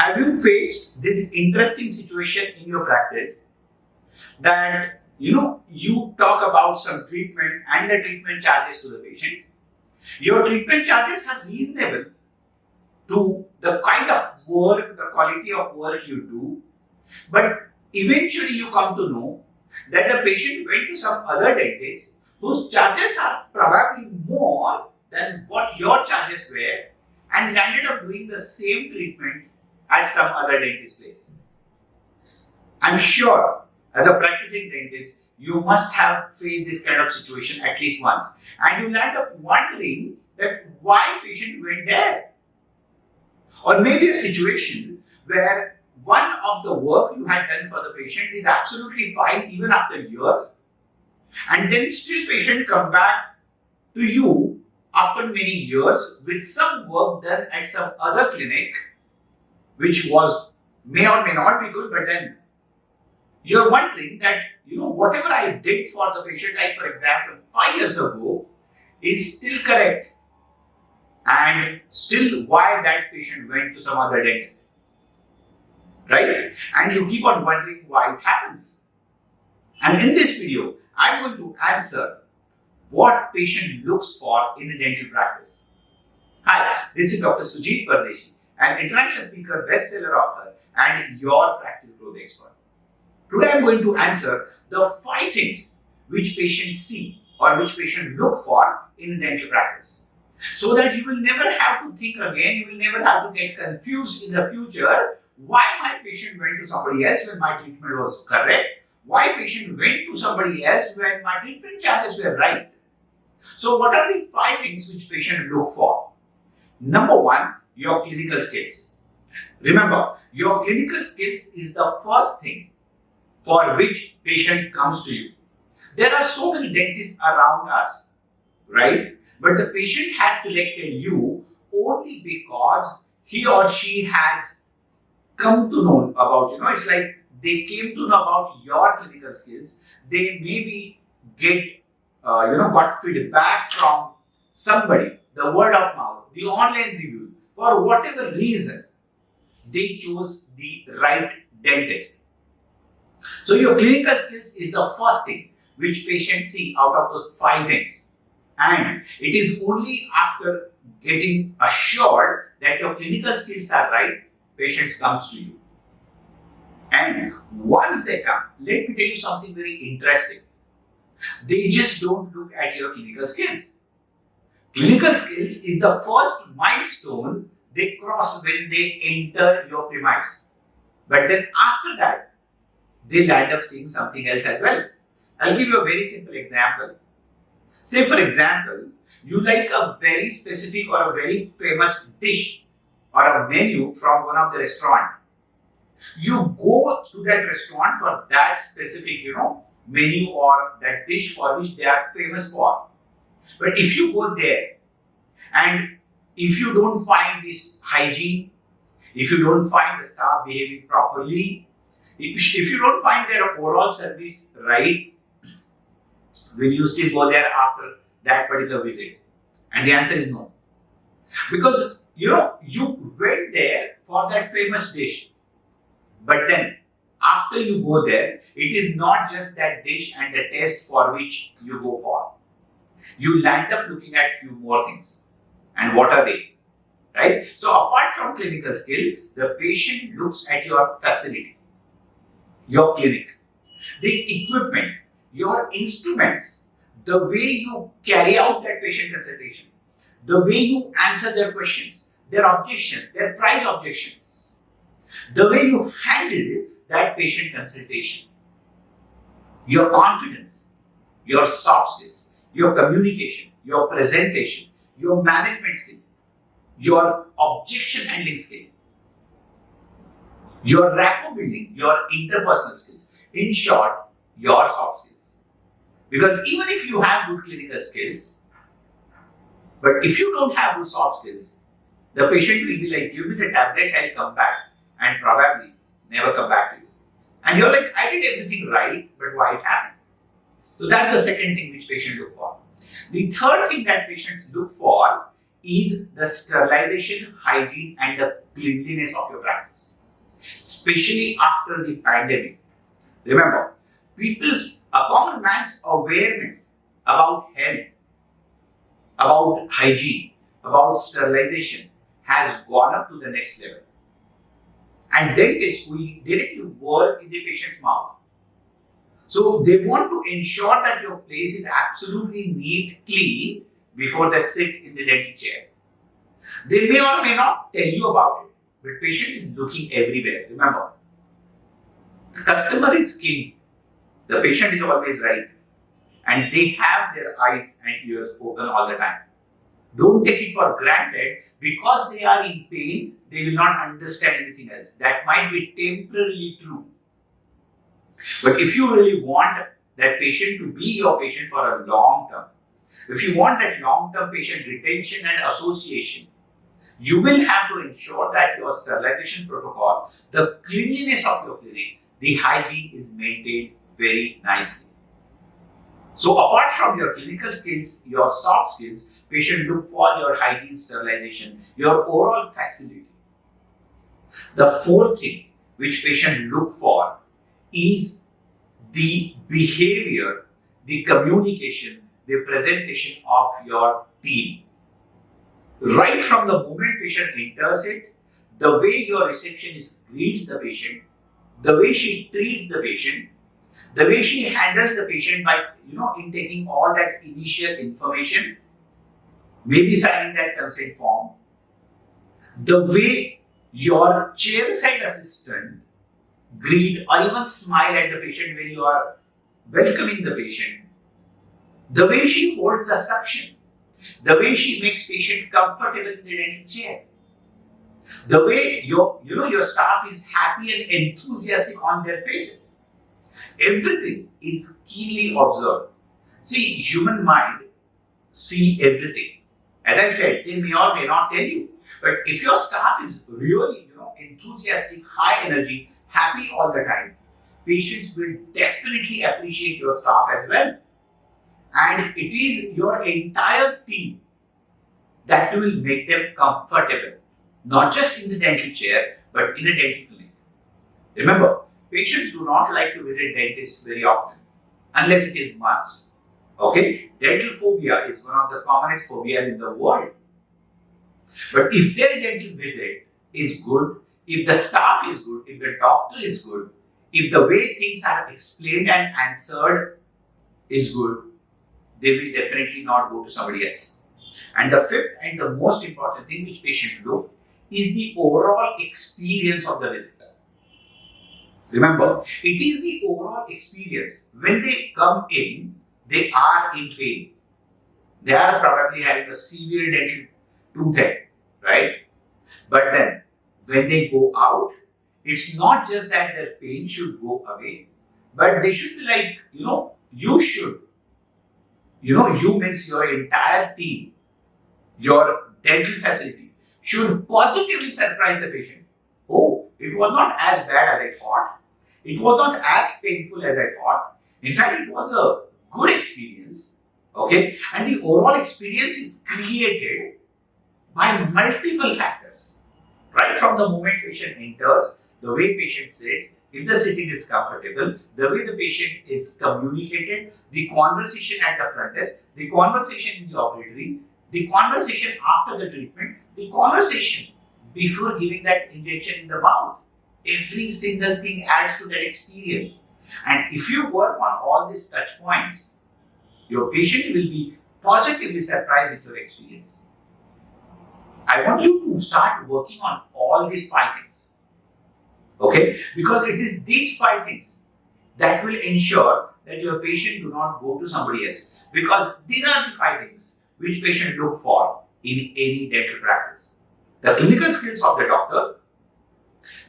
Have you faced this interesting situation in your practice that you talk about some treatment and the treatment charges to the patient? Your treatment charges are reasonable to the kind of work, the quality of work you do, but eventually you come to know that the patient went to some other dentist whose charges are probably more than what your charges were and ended up doing the same treatment at some other dentist place. I'm sure as a practicing dentist, you must have faced this kind of situation at least once, and you end up wondering that why patient went there. Or maybe a situation where one of the work you had done for the patient is absolutely fine even after years, and then still patient come back to you after many years with some work done at some other clinic which may or may not be good, but then you're wondering that whatever I did for the patient, like for example 5 years ago, is still correct, and still why that patient went to some other dentist, right? And you keep on wondering why it happens. And in this video, I'm going to answer what patient looks for in a dental practice. Hi, this is Dr. Sujit Pardeshi, an international speaker, bestseller author, and your practice growth expert. Today I'm going to answer the 5 things which patients see or which patients look for in a dental practice, so that you will never have to think again, you will never have to get confused in the future why my patient went to somebody else when my treatment was correct, why patient went to somebody else when my treatment charges were right. So what are the 5 things which patients look for? Number 1, your clinical skills. Remember, your clinical skills is the first thing for which patient comes to you. There are so many dentists around us, right? But the patient has selected you only because he or she has come to know about, it's like they came to know about your clinical skills. They maybe got feedback from somebody, the word of mouth, the online review. For whatever reason, they chose the right dentist. So your clinical skills is the first thing which patients see out of those 5 things. And it is only after getting assured that your clinical skills are right, patients comes to you. And once they come, let me tell you something very interesting. They just don't look at your clinical skills. Clinical skills is the first milestone they cross when they enter your premise. But then after that, they'll end up seeing something else as well. I'll give you a very simple example. Say for example, you like a very specific or a very famous dish or a menu from one of the restaurant. You go to that restaurant for that specific, menu or that dish for which they are famous for. But if you go there and if you don't find this hygiene, if you don't find the staff behaving properly, if you don't find their overall service right, will you still go there after that particular visit? And the answer is no. Because, you went there for that famous dish. But then, after you go there, it is not just that dish and the taste for which you go for. You land up looking at few more things. And what are they? Right? So, apart from clinical skill, the patient looks at your facility, your clinic, the equipment, your instruments, the way you carry out that patient consultation, the way you answer their questions, their objections, their price objections, the way you handle that patient consultation, your confidence, your soft skills, your communication, your presentation, your management skill, your objection handling skill, your rapport building, your interpersonal skills. In short, your soft skills. Because even if you have good clinical skills, but if you don't have good soft skills, the patient will be like, give me the tablets, I'll come back, and probably never come back to you. And you're like, I did everything right, but why it happened? So that's the second thing which patients look for. The third thing that patients look for is the sterilization, hygiene, and the cleanliness of your practice. especially after the pandemic. Remember, a common man's awareness about health, about hygiene, about sterilization has gone up to the next level. And dentists, we directly work in the patient's mouth. So they want to ensure that your place is absolutely neat, clean before they sit in the dental chair. They may or may not tell you about it, but patient is looking everywhere. Remember, the customer is king. The patient is always right. And they have their eyes and ears open all the time. Don't take it for granted because they are in pain, they will not understand anything else. That might be temporarily true. But if you really want that patient to be your patient for a long term, if you want that long term patient retention and association, you will have to ensure that your sterilization protocol, the cleanliness of your clinic, the hygiene is maintained very nicely. So apart from your clinical skills, your soft skills, patient look for your hygiene, sterilization, your oral facility. The fourth thing which patient look for is the behavior, the communication, the presentation of your team. Right from the moment patient enters it, the way your receptionist greets the patient, the way she treats the patient, the way she handles the patient by, in taking all that initial information, maybe signing that consent form, the way your chairside assistant greet or even smile at the patient when you are welcoming the patient, the way she holds the suction, the way she makes patient comfortable in the dental chair, the way your staff is happy and enthusiastic on their faces. Everything is keenly observed. See, human mind see everything. As I said, they may or may not tell you. But if your staff is really, enthusiastic, high energy, happy all the time, patients will definitely appreciate your staff as well. And it is your entire team that will make them comfortable, not just in the dental chair, but in a dental clinic. Remember, patients do not like to visit dentists very often, unless it is must. Okay? Dental phobia is one of the commonest phobias in the world. But if their dental visit is good, if the staff is good, if the doctor is good, if the way things are explained and answered is good, they will definitely not go to somebody else. And the fifth and the most important thing which patients look is the overall experience of the visitor. Remember, it is the overall experience. When they come in, they are in pain. They are probably having a severe dental toothache, right? But then, when they go out, it's not just that their pain should go away, but they should be like, you should. You means your entire team, your dental facility should positively surprise the patient. Oh, it was not as bad as I thought. It was not as painful as I thought. In fact, it was a good experience. Okay? And the overall experience is created by multiple factors. Right from the moment patient enters, the way patient sits, if the sitting is comfortable, the way the patient is communicated, the conversation at the front desk, the conversation in the operatory, the conversation after the treatment, the conversation before giving that injection in the mouth. Every single thing adds to that experience. And if you work on all these touch points, your patient will be positively surprised with your experience. I want you to start working on all these 5 things. Okay? Because it is these 5 things that will ensure that your patient do not go to somebody else. Because these are the 5 things which patient look for in any dental practice. The clinical skills of the doctor,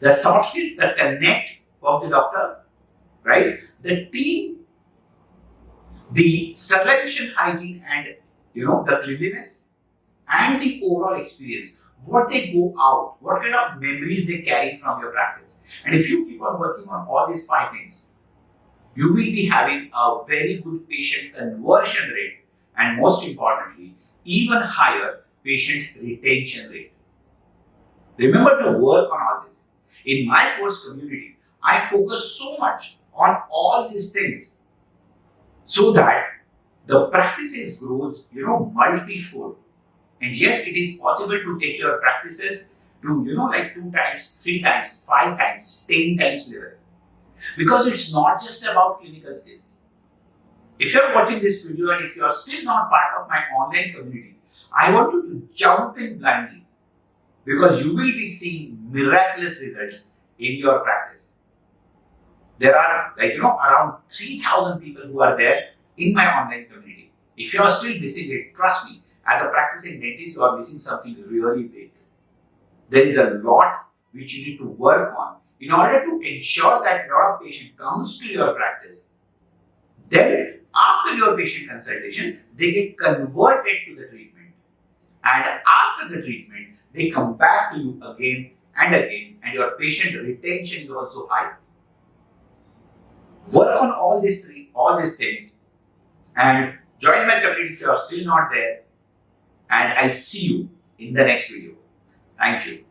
the soft skills, the connect of the doctor, right? The team, the sterilization, hygiene, and the cleanliness, and the overall experience. What they go out, what kind of memories they carry from your practice. And if you keep on working on all these 5 things, you will be having a very good patient conversion rate, and most importantly, even higher patient retention rate. Remember to work on all this. In my course community, I focus so much on all these things so that the practices grows, multifold. And yes, it is possible to take your practices to, like 2 times, 3 times, 5 times, 10 times level. Because it's not just about clinical skills. If you're watching this video and if you're still not part of my online community, I want you to jump in blindly because you will be seeing miraculous results in your practice. There are around 3,000 people who are there in my online community. If you are still missing it, trust me, as a practicing dentist, you are missing something really big. There is a lot which you need to work on in order to ensure that your patient comes to your practice. Then, after your patient consultation, they get converted to the treatment. And after the treatment, they come back to you again and again, and your patient retention is also high. Work on all these things, and join my community if you are still not there. And I'll see you in the next video. Thank you.